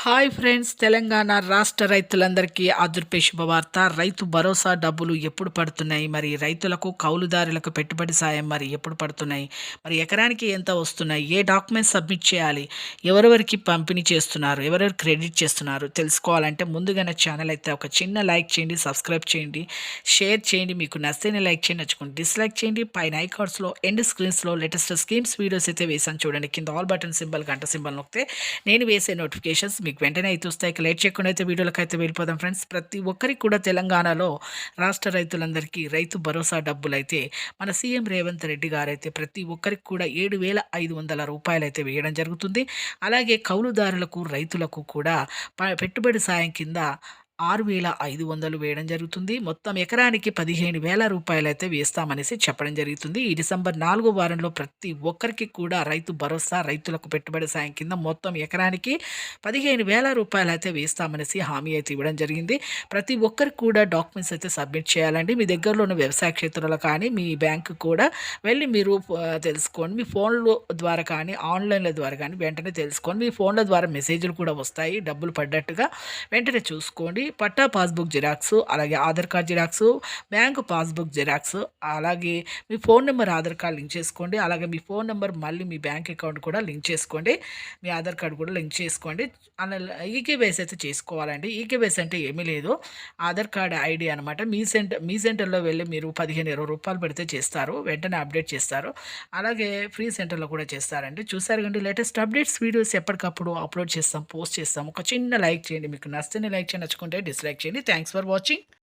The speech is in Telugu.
హాయ్ ఫ్రెండ్స్, తెలంగాణ రాష్ట్ర రైతులందరికీ ఆదుర్పే శుభవార్త. రైతు భరోసా డబ్బులు ఎప్పుడు పడుతున్నాయి, మరి రైతులకు కౌలుదారులకు పెట్టుబడి సాయం మరి ఎప్పుడు పడుతున్నాయి, మరి ఎకరానికి ఎంత వస్తున్నాయి, ఏ డాక్యుమెంట్స్ సబ్మిట్ చేయాలి, ఎవరెవరికి పంపిణీ చేస్తున్నారు, ఎవరెవరు క్రెడిట్ చేస్తున్నారు తెలుసుకోవాలంటే ముందుగా నా ఛానల్ అయితే ఒక చిన్న లైక్ చేయండి, సబ్స్క్రైబ్ చేయండి, షేర్ చేయండి. మీకు నచ్చితేనే లైక్ చేయండి, నచ్చుకుంటే డిస్లైక్ చేయండి. పైన ఐకార్డ్స్లో ఎండ్ స్క్రీన్స్లో లేటెస్ట్ స్కీమ్స్ వీడియోస్ అయితే వేసాను చూడండి. కింద ఆల్ బటన్ సింబల్ గంట సింబల్ నొక్కితే నేను వేసే నోటిఫికేషన్స్ మీకు వెంటనే అయితే వస్తాయి. లేట్ చేయకుండా అయితే వీడియోలకు అయితే వెళ్ళిపోదాం ఫ్రెండ్స్. ప్రతి ఒక్కరికి కూడా తెలంగాణలో రాష్ట్ర రైతులందరికీ రైతు భరోసా డబ్బులు అయితే మన సీఎం రేవంత్ రెడ్డి గారు అయితే ప్రతి ఒక్కరికి కూడా 7,500 రూపాయలు అయితే వేయడం జరుగుతుంది. అలాగే కౌలుదారులకు రైతులకు కూడా పెట్టుబడి సాయం కింద 6,500 వేయడం జరుగుతుంది. మొత్తం ఎకరానికి 15,000 రూపాయలైతే వేస్తామనేసి చెప్పడం జరుగుతుంది. ఈ డిసెంబర్ 4వ వారంలో ప్రతి ఒక్కరికి కూడా రైతు భరోసా, రైతులకు పెట్టుబడి సాయం కింద మొత్తం ఎకరానికి 15,000 రూపాయలైతే వేస్తామనేసి హామీ అయితే ఇవ్వడం జరిగింది. ప్రతి ఒక్కరికి కూడా డాక్యుమెంట్స్ అయితే సబ్మిట్ చేయాలండి. మీ దగ్గరలో ఉన్న వ్యవసాయ క్షేత్రంలో కానీ మీ బ్యాంకు కూడా వెళ్ళి మీరు తెలుసుకోండి. మీ ఫోన్ల ద్వారా కానీ ఆన్లైన్ల ద్వారా కానీ వెంటనే తెలుసుకోండి. మీ ఫోన్ల ద్వారా మెసేజ్లు కూడా వస్తాయి డబ్బులు పడ్డట్టుగా. వెంటనే చూసుకోండి. పట్టా పాస్బుక్ జిరాక్స్, అలాగే Aadhaar card xerox, bank passbook xerox, అలాగే మీ phone number Aadhaar card link చేసుకోండి. అలాగే మీ ఫోన్ నెంబర్ మళ్ళీ మీ బ్యాంక్ అకౌంట్ కూడా లింక్ చేసుకోండి. మీ ఆధార్ కార్డు కూడా లింక్ చేసుకోండి. అలా ఈకేవైసీ అయితే చేసుకోవాలండి. ఈకేవైసీ అంటే ఏమీ లేదు, ఆధార్ కార్డ్ ఐడి అనమాట. మీ సెంటర్లో వెళ్ళి మీరు 15-20 రూపాయలు పెడితే చేస్తారు, వెంటనే అప్డేట్ చేస్తారు. అలాగే ఫ్రీ సెంటర్లో కూడా చేస్తారండి. చూసారు కండి, లేటెస్ట్ అప్డేట్స్ వీడియోస్ ఎప్పటికప్పుడు అప్లోడ్ చేస్తాం, పోస్ట్ చేస్తాం. ఒక చిన్న లైక్ చేయండి, మీకు నచ్చితే లైక్ చేయండి, నచ్చుకుంటే డిస్లైక్ చేయండి. Thanks for watching.